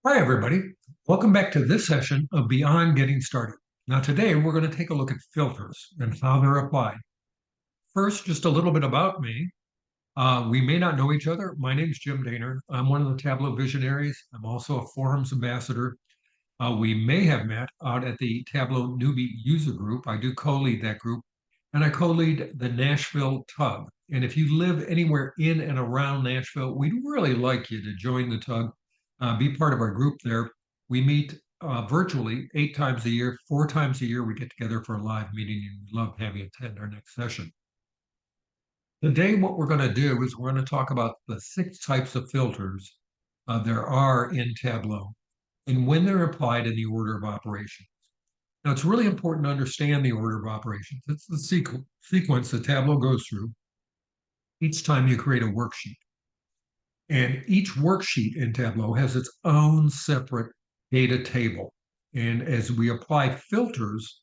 Hi, everybody. Welcome back to this session of Beyond Getting Started. Now, today we're going to take a look at filters and how they're applied. First, just a little bit about me. We may not know each other. My name is Jim Dehner. I'm one of the Tableau Visionaries. I'm also a forums ambassador. We may have met out at the Tableau newbie user group. I do co-lead that group, and I co-lead the Nashville Tug. And if you live anywhere in and around Nashville, we'd really like you to join the Tug, be part of our group there. We meet virtually 8 times a year, 4 times a year. We get together for a live meeting, and we'd love to have you attend our next session. Today, what we're going to do is we're going to talk about the 6 types of filters there are in Tableau and when they're applied in the order of operations. Now, it's really important to understand the order of operations. It's the sequence that Tableau goes through each time you create a worksheet. And each worksheet in Tableau has its own separate data table. And as we apply filters,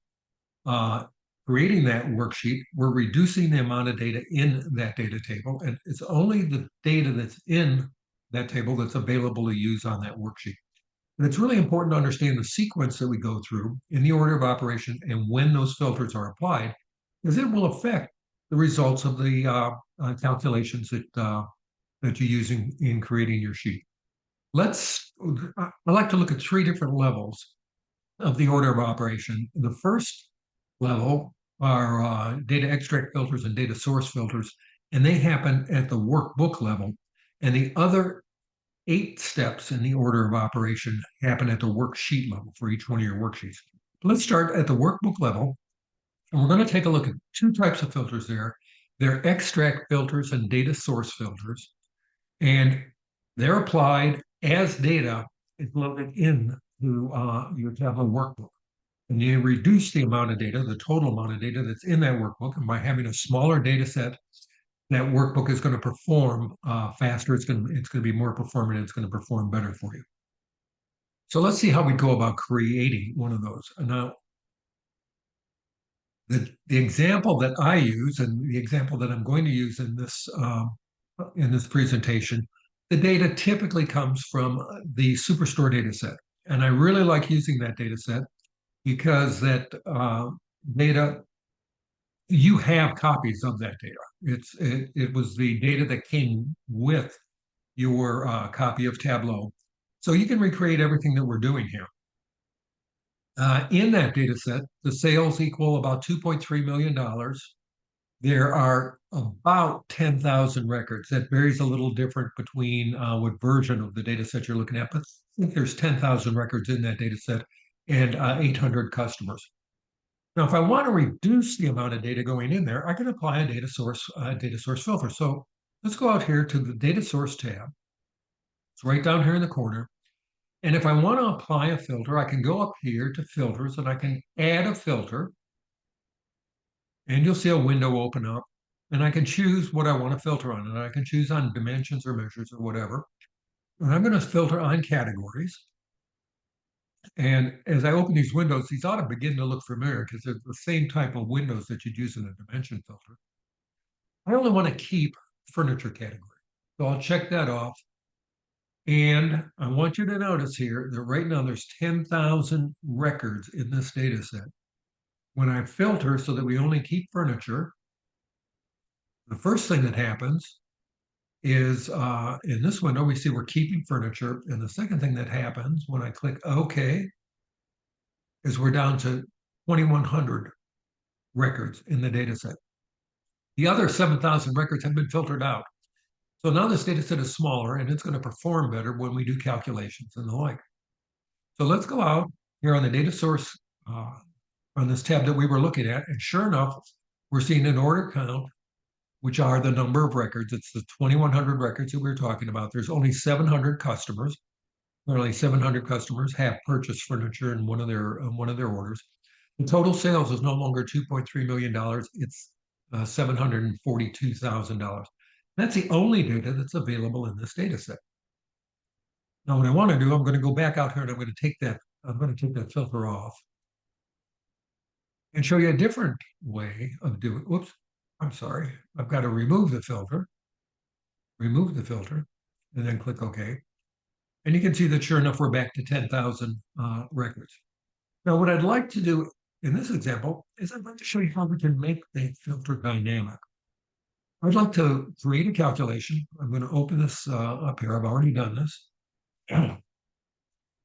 creating that worksheet, we're reducing the amount of data in that data table. And it's only the data that's in that table that's available to use on that worksheet. And it's really important to understand the sequence that we go through in the order of operation and when those filters are applied, because it will affect the results of the calculations that you're using in creating your sheet. I like to look at 3 different levels of the order of operation. The first level are data extract filters and data source filters, and they happen at the workbook level. And the other 8 steps in the order of operation happen at the worksheet level for each one of your worksheets. Let's start at the workbook level, and we're going to take a look at 2 types of filters there. They're extract filters and data source filters, and they're applied as data is loaded into your Tableau workbook. And you reduce the amount of data, the total amount of data that's in that workbook, and by having a smaller data set, that workbook is going to perform faster. It's going to be more performant. It's going to perform better for you. So let's see how we go about creating one of those. Now, the example that I use and the example that I'm going to use in this presentation, the data typically comes from the Superstore data set. And I really like using that data set because that data, you have copies of that data. It was the data that came with your copy of Tableau. So you can recreate everything that we're doing here. In that data set, the sales equal about $2.3 million. There are about 10,000 records. That varies a little different between what version of the data set you're looking at, but I think there's 10,000 records in that data set and 800 customers. Now, if I want to reduce the amount of data going in there, I can apply a data source filter. So let's go out here to the data source tab. It's right down here in the corner. And if I want to apply a filter, I can go up here to filters and I can add a filter. And you'll see a window open up. And I can choose what I want to filter on. And I can choose on dimensions or measures or whatever. And I'm going to filter on categories. And as I open these windows, these ought to begin to look familiar because they're the same type of windows that you'd use in a dimension filter. I only want to keep furniture category. So I'll check that off. And I want you to notice here that right now there's 10,000 records in this data set. When I filter so that we only keep furniture, the first thing that happens is in this window, we see we're keeping furniture. And the second thing that happens when I click OK is we're down to 2,100 records in the data set. The other 7,000 records have been filtered out. So now this data set is smaller and it's going to perform better when we do calculations and the like. So let's go out here on the data source on this tab that we were looking at. And sure enough, we're seeing an order count, which are the number of records. It's the 2,100 records that we were talking about. There's only 700 customers. Nearly 700 customers have purchased furniture in one of their orders. The total sales is no longer $2.3 million. It's $742,000. That's the only data that's available in this data set. Now, what I want to do, I'm going to go back out here and I'm going to take that filter off and show you a different way of doing. Whoops, I'm sorry. I've got to remove the filter, and then click OK. And you can see that sure enough, we're back to 10,000 records. Now, what I'd like to do in this example is I'd like to show you how we can make the filter dynamic. I'd like to create a calculation. I'm going to open this up here. I've already done this. And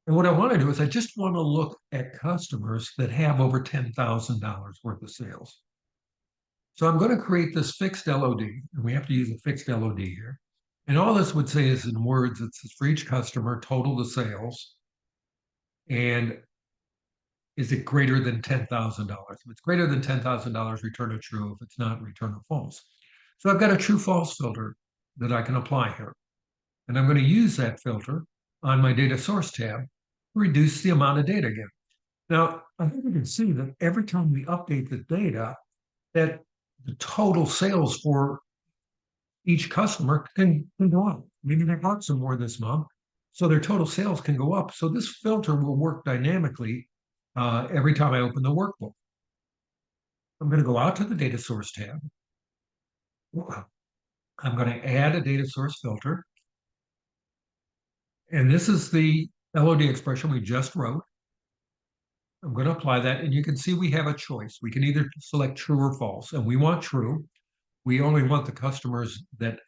what I want to do is I just want to look at customers that have over $10,000 worth of sales. So I'm going to create this fixed LOD, and we have to use a fixed LOD here. And all this would say is in words, it says for each customer, total the sales, and is it greater than $10,000? If it's greater than $10,000, return a true. If it's not, return a false. So I've got a true-false filter that I can apply here. And I'm going to use that filter on my data source tab to reduce the amount of data again. Now, I think you can see that every time we update the data, that the total sales for each customer can go up. Maybe they bought some more this month, so their total sales can go up. So this filter will work dynamically every time I open the workbook. I'm going to go out to the data source tab. I'm going to add a data source filter. And this is the LOD expression we just wrote. I'm going to apply that, and you can see we have a choice. We can either select true or false, and we want true. We only want the customers that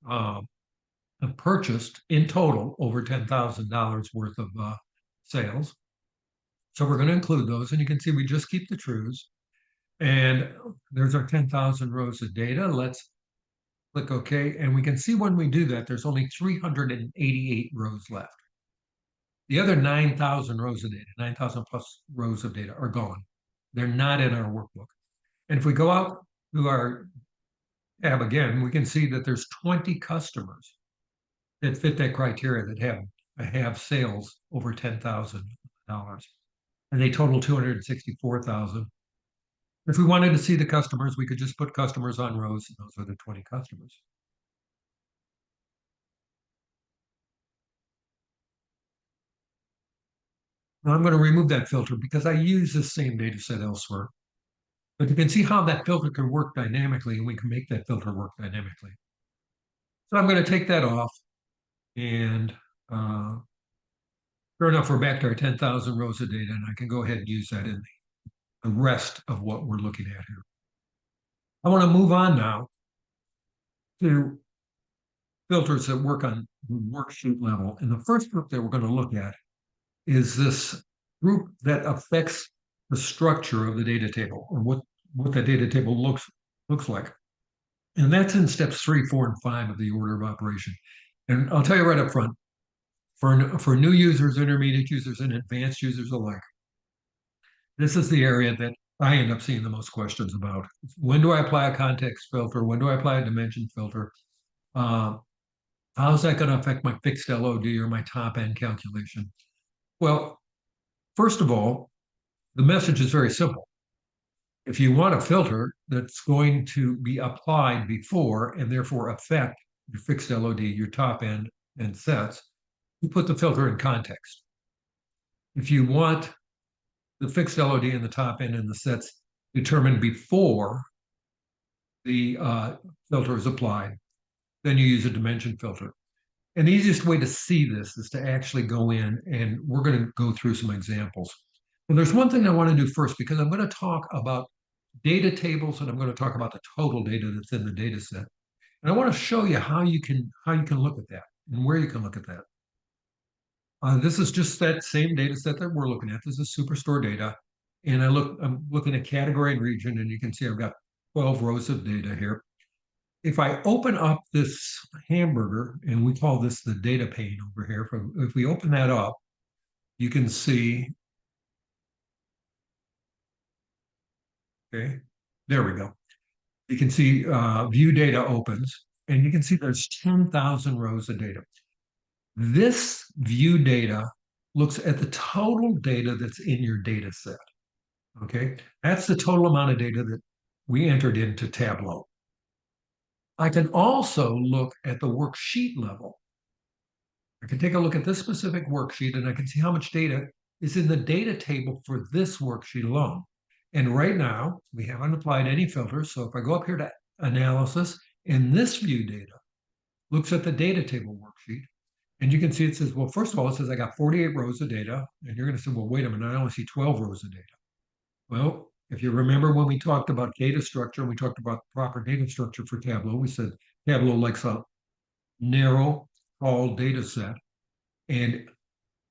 have purchased in total over $10,000 worth of sales. So we're going to include those, and you can see we just keep the trues. And there's our 10,000 rows of data. Let's click OK, and we can see when we do that, there's only 388 rows left. The other 9,000 rows of data, 9,000 plus rows of data are gone. They're not in our workbook. And if we go out to our tab again, we can see that there's 20 customers that fit that criteria that have sales over $10,000. And they total 264,000. If we wanted to see the customers, we could just put customers on rows, and those are the 20 customers. Now I'm going to remove that filter because I use the same data set elsewhere. But you can see how that filter can work dynamically, and we can make that filter work dynamically. So I'm going to take that off, and sure enough, we're back to our 10,000 rows of data, and I can go ahead and use that in the rest of what we're looking at here. I want to move on now to filters that work on the worksheet level. And the first group that we're going to look at is this group that affects the structure of the data table, or what the data table looks like. And that's in steps 3, 4, and 5 of the order of operation. And I'll tell you right up front, for new users, intermediate users, and advanced users alike, this is the area that I end up seeing the most questions about. When do I apply a context filter? When do I apply a dimension filter? How's that going to affect my fixed LOD or my top end calculation? Well, first of all, the message is very simple. If you want a filter that's going to be applied before and therefore affect your fixed LOD, your top end and sets, you put the filter in context. If you want the fixed LOD and the top end and the sets determined before the filter is applied, then you use a dimension filter. And the easiest way to see this is to actually go in, and we're going to go through some examples. And there's one thing I want to do first, because I'm going to talk about data tables, and I'm going to talk about the total data that's in the data set. And I want to show you how you can look at that and where you can look at that. This is just that same data set that we're looking at. This is Superstore data. And I'm looking at category and region, and you can see I've got 12 rows of data here. If I open up this hamburger, and we call this the data pane over here, if we open that up, you can see, okay, there we go. You can see view data opens, and you can see there's 10,000 rows of data. This view data looks at the total data that's in your data set. Okay, that's the total amount of data that we entered into Tableau. I can also look at the worksheet level. I can take a look at this specific worksheet, and I can see how much data is in the data table for this worksheet alone. And right now, we haven't applied any filters. So if I go up here to analysis, and this view data looks at the data table worksheet, And you can see it says, well, first of all, it says I got 48 rows of data. And you're going to say, well, wait a minute, I only see 12 rows of data. Well, if you remember when we talked about data structure, we talked about proper data structure for Tableau, we said Tableau likes a narrow, tall data set. And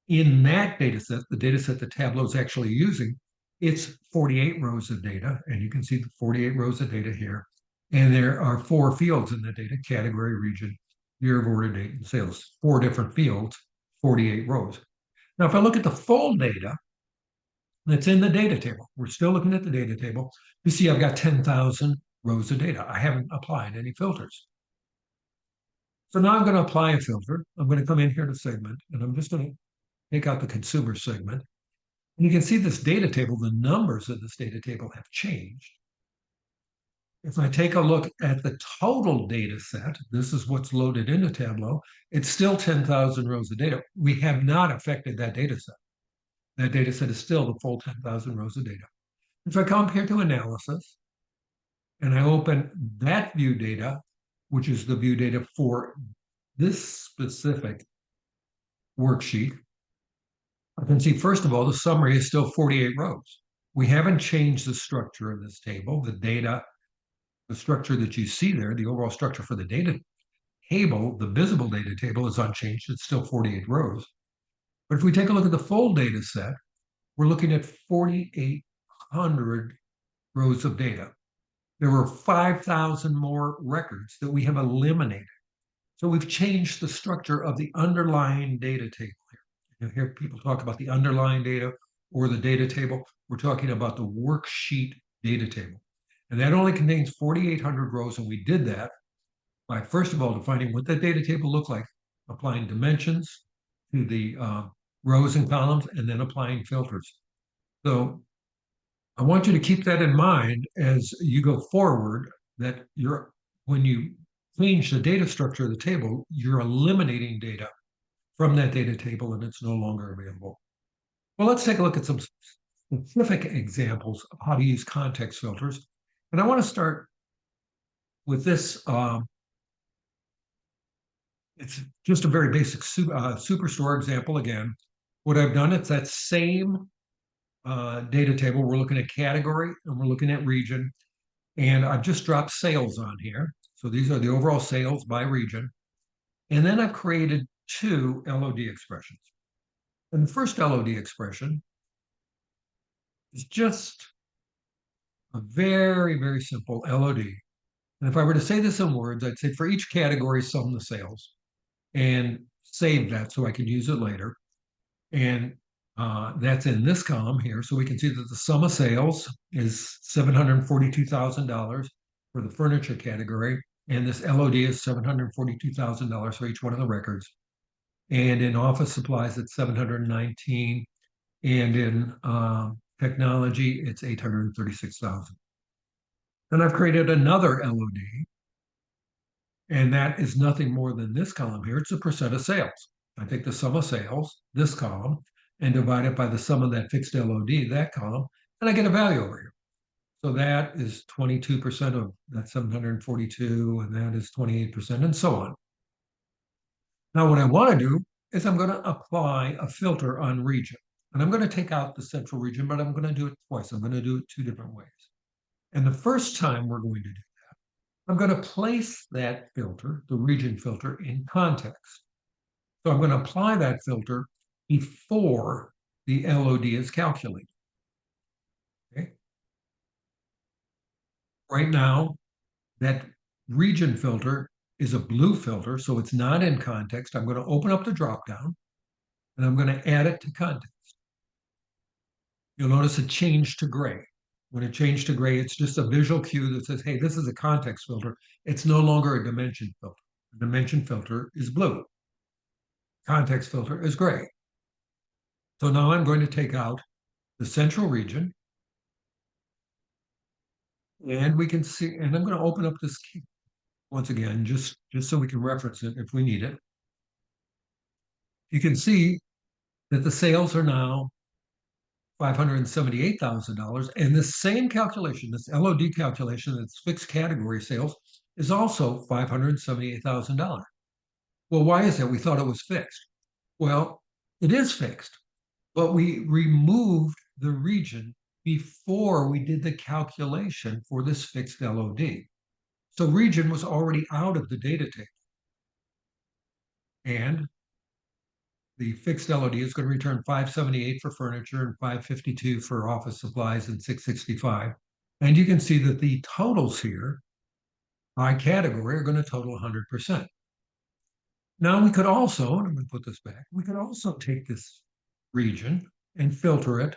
in that data set, the data set that Tableau is actually using, it's 48 rows of data. And you can see the 48 rows of data here. And there are 4 fields in the data: category, region, year of order, date, and sales. 4 different fields, 48 rows. Now, if I look at the full data that's in the data table, we're still looking at the data table. You see, I've got 10,000 rows of data. I haven't applied any filters. So now I'm going to apply a filter. I'm going to come in here to segment, and I'm just going to take out the consumer segment. And you can see this data table, the numbers of this data table have changed. If I take a look at the total data set, this is what's loaded into Tableau, it's still 10,000 rows of data. We have not affected that data set. That data set is still the full 10,000 rows of data. If I come here to analysis and I open that view data, which is the view data for this specific worksheet, I can see, first of all, the summary is still 48 rows. We haven't changed the structure of this table. The data, the structure that you see there, the overall structure for the data table, the visible data table, is unchanged. It's still 48 rows. But if we take a look at the full data set, we're looking at 4,800 rows of data. There were 5,000 more records that we have eliminated. So we've changed the structure of the underlying data table here. You hear people talk about the underlying data or the data table. We're talking about the worksheet data table. And that only contains 4,800 rows. And we did that by, first of all, defining what that data table looked like, applying dimensions to the rows and columns, and then applying filters. So I want you to keep that in mind as you go forward, that when you change the data structure of the table, you're eliminating data from that data table and it's no longer available. Well, let's take a look at some specific examples of how to use context filters. And I want to start with this. It's just a very basic Superstore example again. What I've done, it's that same data table. We're looking at category and we're looking at region. And I've just dropped sales on here. So these are the overall sales by region. And then I've created 2 LOD expressions. And the first LOD expression is just a very, very simple LOD. And if I were to say this in words, I'd say for each category, sum the sales and save that so I can use it later. And that's in this column here. So we can see that the sum of sales is $742,000 for the furniture category. And this LOD is $742,000 for each one of the records. And in office supplies, it's 719. And in technology, it's 836,000. Then I've created another LOD. And that is nothing more than this column here. It's a percent of sales. I take the sum of sales, this column, and divide it by the sum of that fixed LOD, that column, and I get a value over here. So that is 22% of that 742, and that is 28%, and so on. Now, what I want to do is I'm going to apply a filter on region. And I'm going to take out the central region, but I'm going to do it twice. I'm going to do it 2 different ways. And the first time we're going to do that, I'm going to place that filter, the region filter, in context. So I'm going to apply that filter before the LOD is calculated. Okay. Right now, that region filter is a blue filter, so it's not in context. I'm going to open up the dropdown and I'm going to add it to context. You'll notice it changed to gray. When it changed to gray, it's just a visual cue that says, hey, this is a context filter. It's no longer a dimension filter. The dimension filter is blue. Context filter is gray. So now I'm going to take out the central region. And we can see, and I'm going to open up this key once again, just so we can reference it if we need it. You can see that the sales are now $578,000. And this same calculation, this LOD calculation, that's fixed category sales, is also $578,000. Well, why is that? We thought it was fixed. Well, it is fixed, but we removed the region before we did the calculation for this fixed LOD. So region was already out of the data table. And the fixed LOD is going to return 578 for furniture and 552 for office supplies and 665. And you can see that the totals here by category are going to total 100%. Now we could also, and I'm going to put this back, we could also take this region and filter it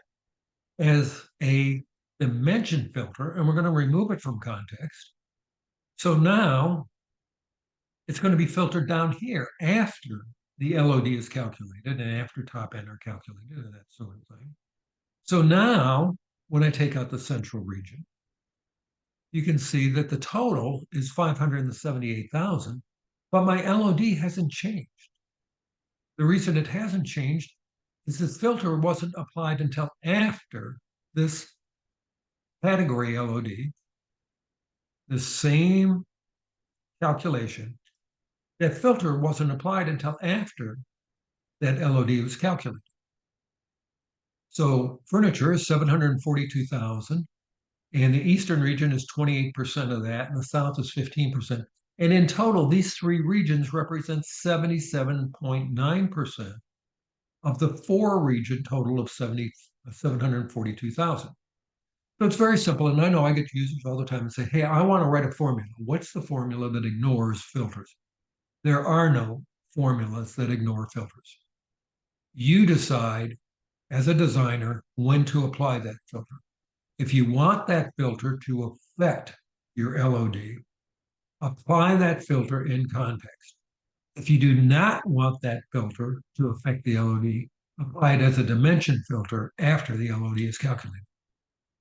as a dimension filter, and we're going to remove it from context. So now it's going to be filtered down here after the LOD is calculated and after top end are calculated and that sort of thing. So now when I take out the central region, you can see that the total is 578,000, but my LOD hasn't changed. The reason it hasn't changed is this filter wasn't applied until after this category LOD, the same calculation. That filter wasn't applied until after that LOD was calculated. So furniture is 742,000, and the eastern region is 28% of that, and the south is 15%. And in total, these three regions represent 77.9% of the four region total of 742,000. So it's very simple. And I know I get users all the time and say, hey, I want to write a formula. What's the formula that ignores filters? There are no formulas that ignore filters. You decide as a designer when to apply that filter. If you want that filter to affect your LOD, apply that filter in context. If you do not want that filter to affect the LOD, apply it as a dimension filter after the LOD is calculated.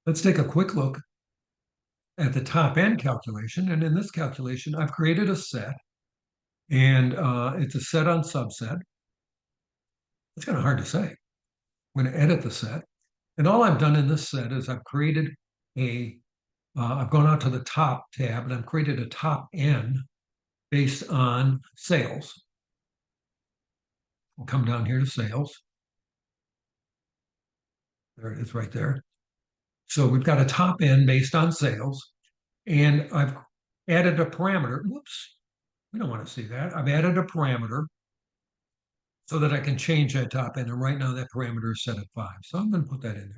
Let's take a quick look at the top end calculation. And in this calculation, I've created a set, and it's a set on subset. It's kind of hard to say. I'm going to edit the set. And all I've done in this set is I've created I've gone out to the top tab and I've created a top end based on sales. We'll come down here to sales. There it is right there. So we've got a top end based on sales, and I've added a parameter. Whoops, we don't want to see that. I've added a parameter so that I can change that top end. And right now that parameter is set at 5. So I'm going to put that in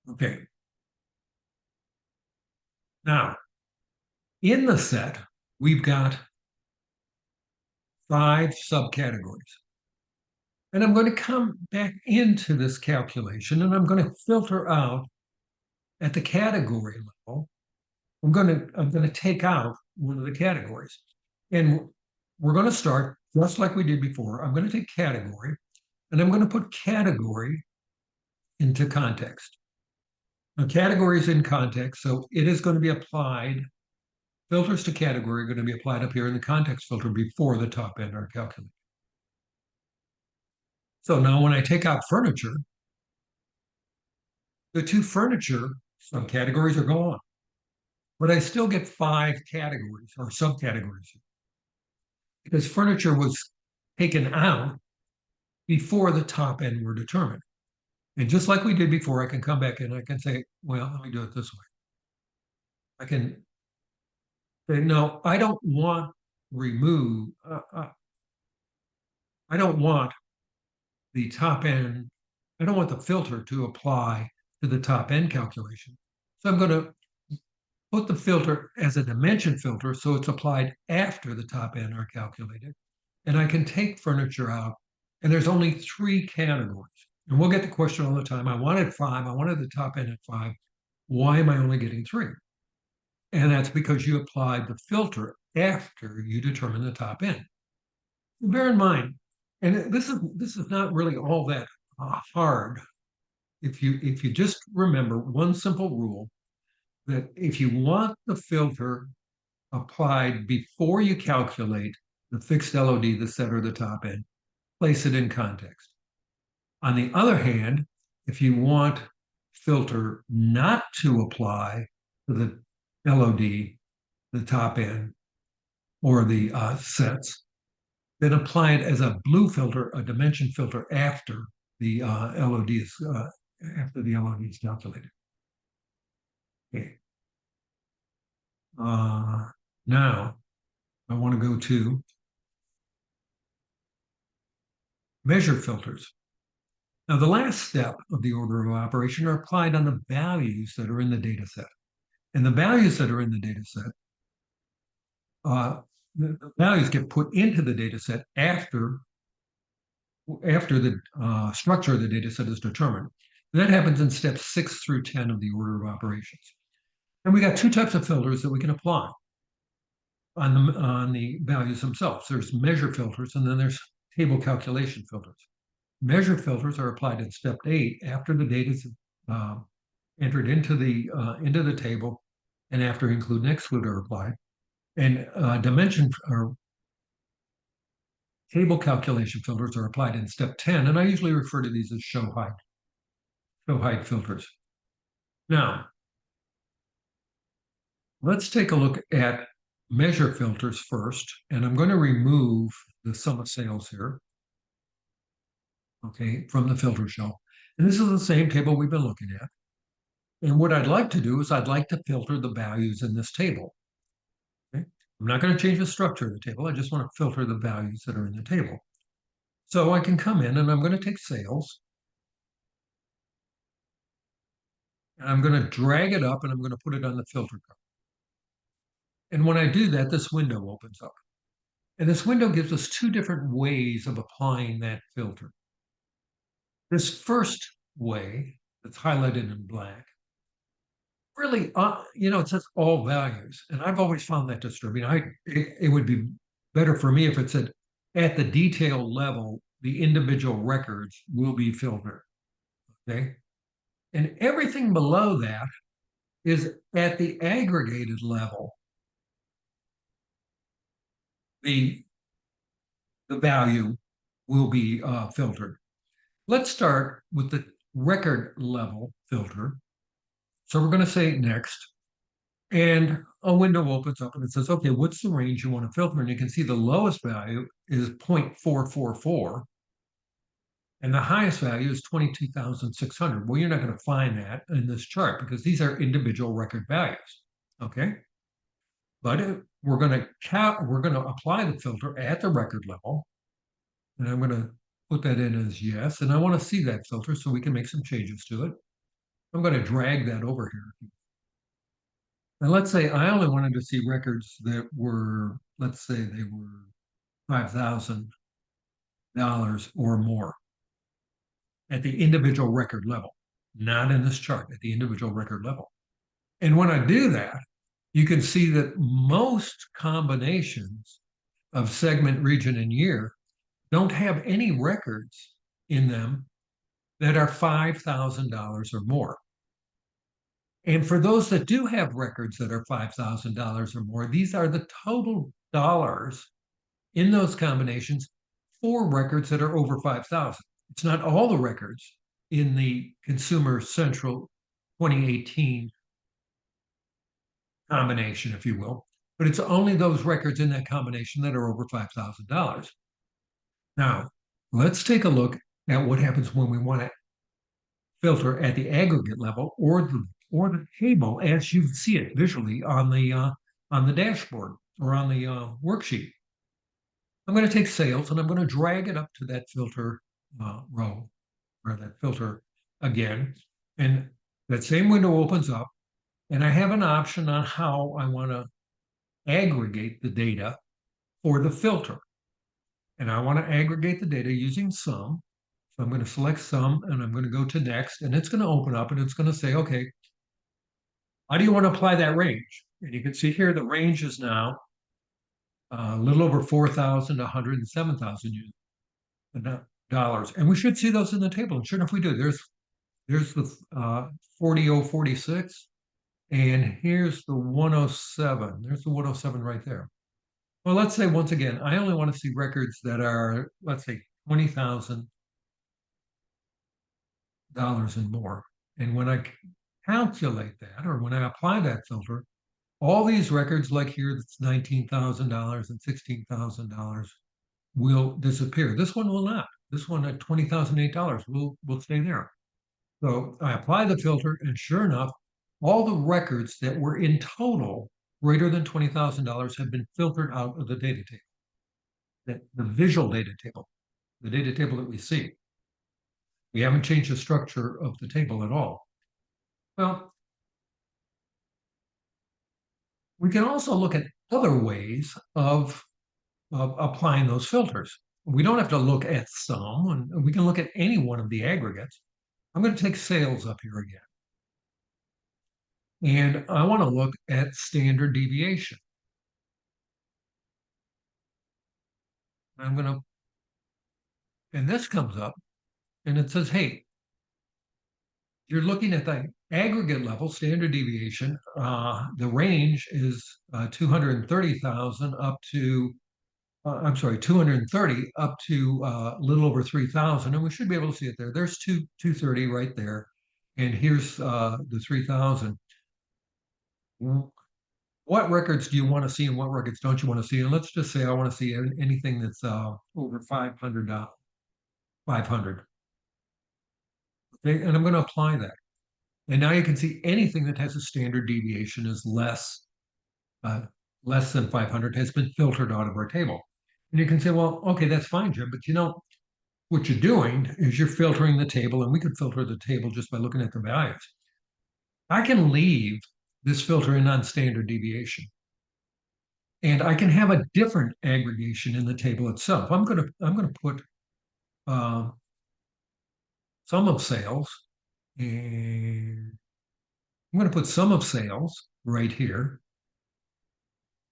there. Okay. Now, in the set, we've got 5 subcategories. And I'm going to come back into this calculation and I'm going to filter out at the category level. I'm going to take out one of the categories. And we're going to start just like we did before. I'm going to take category and I'm going to put category into context. Now, category is in context, so it is going to be applied. Filters to category are going to be applied up here in the context filter before the top end are calculated. So now when I take out furniture, the 2 furniture subcategories are gone, but I still get 5 categories or subcategories because furniture was taken out before the top end were determined. And just like we did before, I can come back and I can say, well, let me do it this way. I can say, no, I don't want remove, I don't want the top end, I don't want the filter to apply to the top end calculation. So I'm going to put the filter as a dimension filter so it's applied after the top end are calculated. And I can take furniture out, and there's only 3 categories. And we'll get the question all the time. I wanted 5, I wanted the top end at 5. Why am I only getting 3? And that's because you applied the filter after you determine the top end. Bear in mind, and this is not really all that hard. If you just remember one simple rule, that if you want the filter applied before you calculate the fixed LOD, the set or the top end, place it in context. On the other hand, if you want filter not to apply to the LOD, the top end, or the sets, then apply it as a blue filter, a dimension filter after the LOD is calculated. Okay. Now I want to go to measure filters. Now, the last step of the order of operation are applied on the values that are in the data set. And the values that are in the data set, the values get put into the data set after the structure of the data set is determined. And that happens in steps 6 through 10 of the order of operations. And we got two types of filters that we can apply on the values themselves. There's measure filters, and then there's table calculation filters. Measure filters are applied in step 8 after the data is entered into the table, and after include and exclude are applied. And dimension or table calculation filters are applied in step 10, and I usually refer to these as show height filters. Now, let's take a look at measure filters first, and I'm going to remove the sum of sales here, okay, from the filter show. And this is the same table we've been looking at. And what I'd like to do is I'd like to filter the values in this table. Okay? I'm not going to change the structure of the table. I just want to filter the values that are in the table. So I can come in and I'm going to take sales, and I'm going to drag it up and I'm going to put it on the filter cup. And when I do that, this window opens up. And this window gives us two different ways of applying that filter. This first way that's highlighted in black really, it says all values. And I've always found that disturbing. It would be better for me if it said at the detail level, the individual records will be filtered. Okay. And everything below that is at the aggregated level. The value will be filtered. Let's start with the record level filter. So we're going to say next, and a window opens up and it says, okay, what's the range you want to filter? And you can see the lowest value is 0.444, and the highest value is 22,600. Well, you're not going to find that in this chart because these are individual record values, okay? But we're going to apply the filter at the record level, and I'm going to put that in as yes, and I want to see that filter so we can make some changes to it. I'm going to drag that over here. And let's say I only wanted to see records that were, let's say they were $5,000 or more at the individual record level, not in this chart, at the individual record level. And when I do that, you can see that most combinations of segment, region, and year don't have any records in them that are $5,000 or more. And for those that do have records that are $5,000 or more, these are the total dollars in those combinations for records that are over 5,000. It's not all the records in the Consumer Central 2018 combination, if you will, but it's only those records in that combination that are over $5,000. Now, let's take a look at what happens when we want to filter at the aggregate level or the table as you see it visually on the dashboard or on the worksheet. I'm going to take sales and I'm going to drag it up to that filter row or that filter again, and that same window opens up, and I have an option on how I want to aggregate the data for the filter. And I want to aggregate the data using sum. So I'm going to select sum and I'm going to go to next, and it's going to open up and it's going to say, okay, how do you want to apply that range? And you can see here the range is now a little over 4,000 to 107,000 dollars. And we should see those in the table. And sure enough, we do. There's the 40046, and here's the 107. There's the 107 right there. Well, let's say once again, I only want to see records that are, let's say, $20,000 and more. And when I calculate that, or when I apply that filter, all these records like here, that's $19,000 and $16,000 will disappear. This one will not. This one at $20,008 will stay there. So I apply the filter, and sure enough, all the records that were in total greater than $20,000 have been filtered out of the data table, the visual data table, the data table that we see. We haven't changed the structure of the table at all. Well, we can also look at other ways of applying those filters. We don't have to look at sum, and we can look at any one of the aggregates. I'm going to take sales up here again. And I want to look at standard deviation. I'm going to, and this comes up and it says, hey, you're looking at the aggregate level, standard deviation. The range is 230,000 up to, I'm sorry, 230 up to a little over 3,000. And we should be able to see it there. There's 230 right there. And here's the 3,000. What records do you want to see and what records don't you want to see? And let's just say I want to see anything that's over 500. 500. Okay, and I'm going to apply that. And now you can see anything that has a standard deviation is less than 500 has been filtered out of our table. And you can say, well, okay, that's fine, Jim, but you know, what you're doing is you're filtering the table, and we could filter the table just by looking at the values. I can leave this filter in on standard deviation, and I can have a different aggregation in the table itself. I'm going to put sum of sales, and I'm going to put sum of sales right here.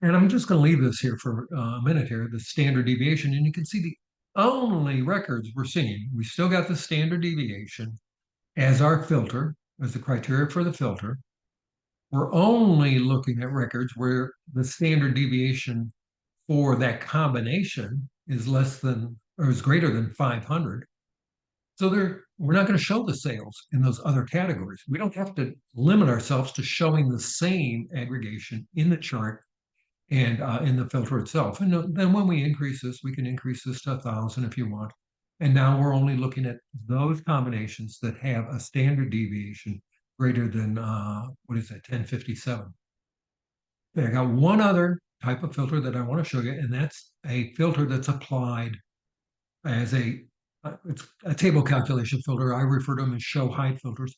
And I'm just going to leave this here for a minute here, the standard deviation. And you can see the only records we're seeing. We still got the standard deviation as our filter, as the criteria for the filter. We're only looking at records where the standard deviation for that combination is less than or is greater than 500. So we're not going to show the sales in those other categories. We don't have to limit ourselves to showing the same aggregation in the chart and in the filter itself. And then when we increase this, we can increase this to 1,000 if you want. And now we're only looking at those combinations that have a standard deviation greater than, what is that, 1057. Okay, I got one other type of filter that I want to show you, and that's a filter that's applied as it's a table calculation filter. I refer to them as show height filters,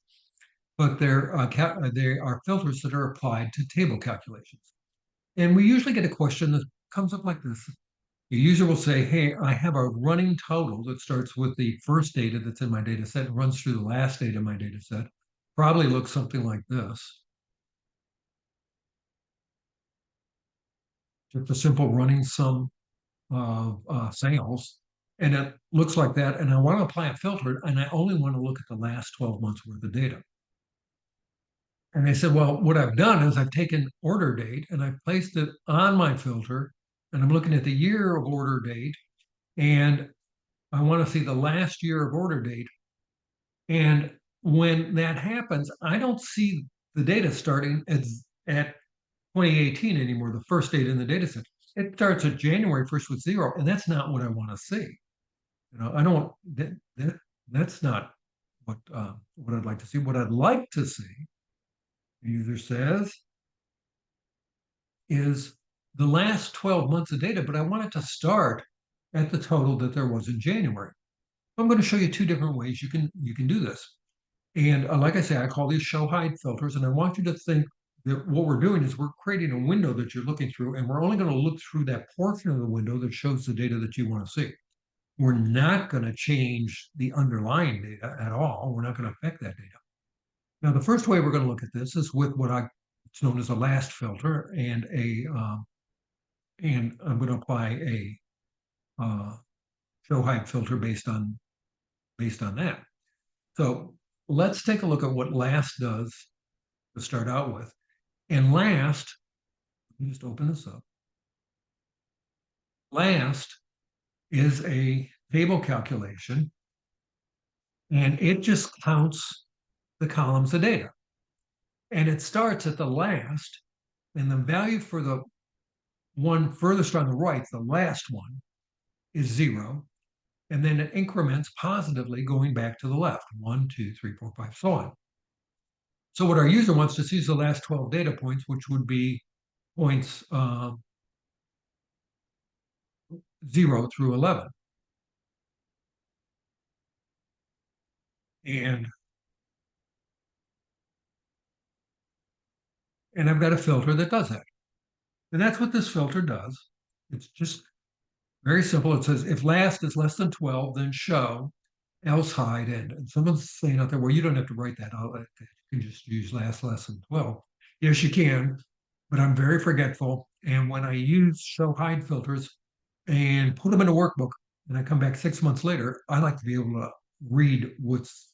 but they are filters that are applied to table calculations. And we usually get a question that comes up like this. The user will say, hey, I have a running total that starts with the first data that's in my data set and runs through the last data in my data set. Probably looks something like this. Just a simple running sum of sales. And it looks like that. And I want to apply a filter, and I only want to look at the last 12 months worth of data. And they said, well, what I've done is I've taken order date and I've placed it on my filter, and I'm looking at the year of order date, and I want to see the last year of order date. And when that happens, I don't see the data starting at 2018 anymore, the first date in the data set. It starts at January 1st with 0, and that's not what I want to see. You know, I don't, that's not what I'd like to see. What I'd like to see, the user says, is the last 12 months of data, but I want it to start at the total that there was in January. I'm going to show you two different ways you can do this. And like I say, I call these show hide filters, and I want you to think that what we're doing is we're creating a window that you're looking through, and we're only going to look through that portion of the window that shows the data that you want to see. We're not going to change the underlying data at all. We're not going to affect that data. Now, the first way we're going to look at this is with it's known as a last filter, and I'm going to apply a show hide filter based on that. So let's take a look at what last does to start out with. And last, let me just open this up. Last is a table calculation, and it just counts the columns of data. And it starts at the last And the value for the one furthest on the right, the last one, is 0. And then it increments positively going back to the left, 1, 2, 3, 4, 5, so on. So what our user wants to see is the last 12 data points, which would be points 0 through 11. And I've got a filter that does that. And that's what this filter does. It's just very simple. It says if last is less than 12, then show, else hide end. And someone's saying out there, well, you don't have to write that out. You can just use last less than 12. Yes, you can, but I'm very forgetful. And when I use show hide filters and put them in a workbook and I come back 6 months later, I like to be able to read what's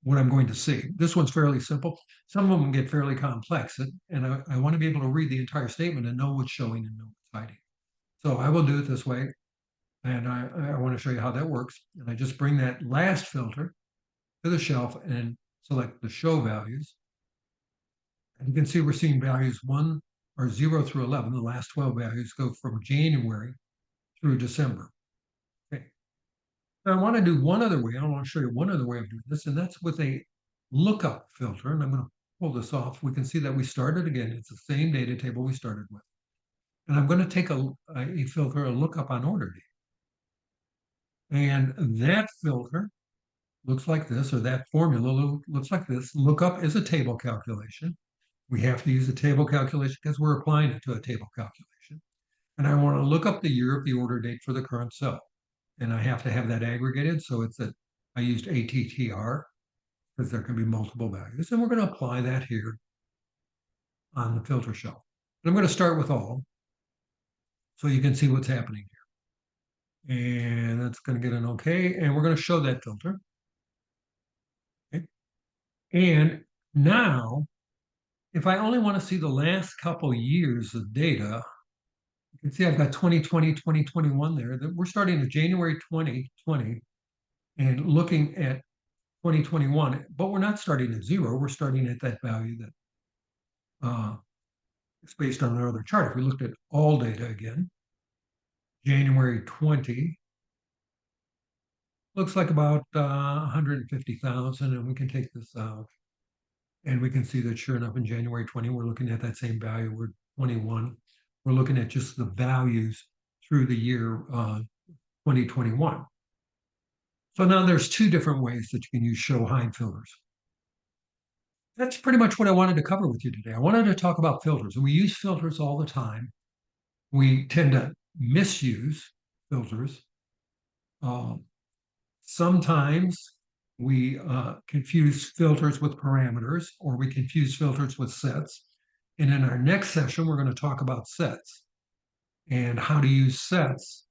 what I'm going to see. This one's fairly simple. Some of them get fairly complex, and I want to be able to read the entire statement and know what's showing and know what's hiding. So I will do it this way, and I want to show you how that works. And I just bring that last filter to the shelf and select the show values. And you can see we're seeing values 1 or 0 through 11. The last 12 values go from January through December. Okay. Now I want to do one other way. I want to show you one other way of doing this, and that's with a lookup filter. And I'm going to pull this off. We can see that we started again. It's the same data table we started with. And I'm going to take a filter, a lookup on order date. And that filter looks like this, or that formula looks like this. Lookup is a table calculation. We have to use a table calculation because we're applying it to a table calculation. And I want to look up the year of the order date for the current cell. And I have to have that aggregated. So I used ATTR because there can be multiple values. And we're going to apply that here on the filter shelf. And I'm going to start with all so you can see what's happening here. And that's going to get an okay. And we're going to show that filter. Okay. And now, if I only want to see the last couple years of data, you can see I've got 2020, 2021 there. That we're starting at January 2020 and looking at 2021, but we're not starting at 0. We're starting at that value that is based on our other chart. If we looked at all data again, January 20 looks like about 150,000, and we can take this out. And we can see that sure enough, in January 20, we're looking at that same value. We're 21. We're looking at just the values through the year 2021. So now there's two different ways that you can use show hide filters. That's pretty much what I wanted to cover with you today. I wanted to talk about filters, and we use filters all the time. We tend to misuse filters. Sometimes we confuse filters with parameters, or we confuse filters with sets. And in our next session, we're going to talk about sets and how to use sets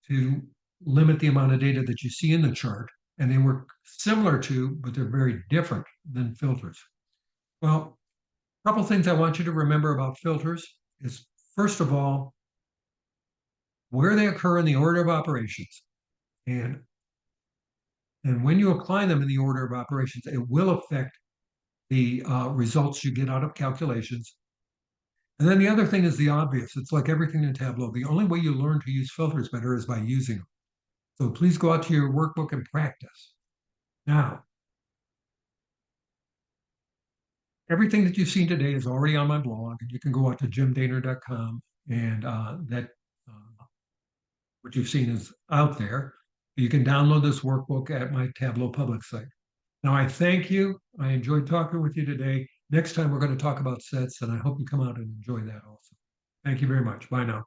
to limit the amount of data that you see in the chart. And they work similar to, but they're very different than filters. Well, a couple things I want you to remember about filters is, first of all, where they occur in the order of operations. And when you apply them in the order of operations, it will affect the results you get out of calculations. And then the other thing is the obvious. It's like everything in Tableau. The only way you learn to use filters better is by using them. So please go out to your workbook and practice. Now, everything that you've seen today is already on my blog. You can go out to jimdehner.com, and what you've seen is out there. You can download this workbook at my Tableau public site. Now, I thank you. I enjoyed talking with you today. Next time, we're going to talk about sets, and I hope you come out and enjoy that also. Thank you very much. Bye now.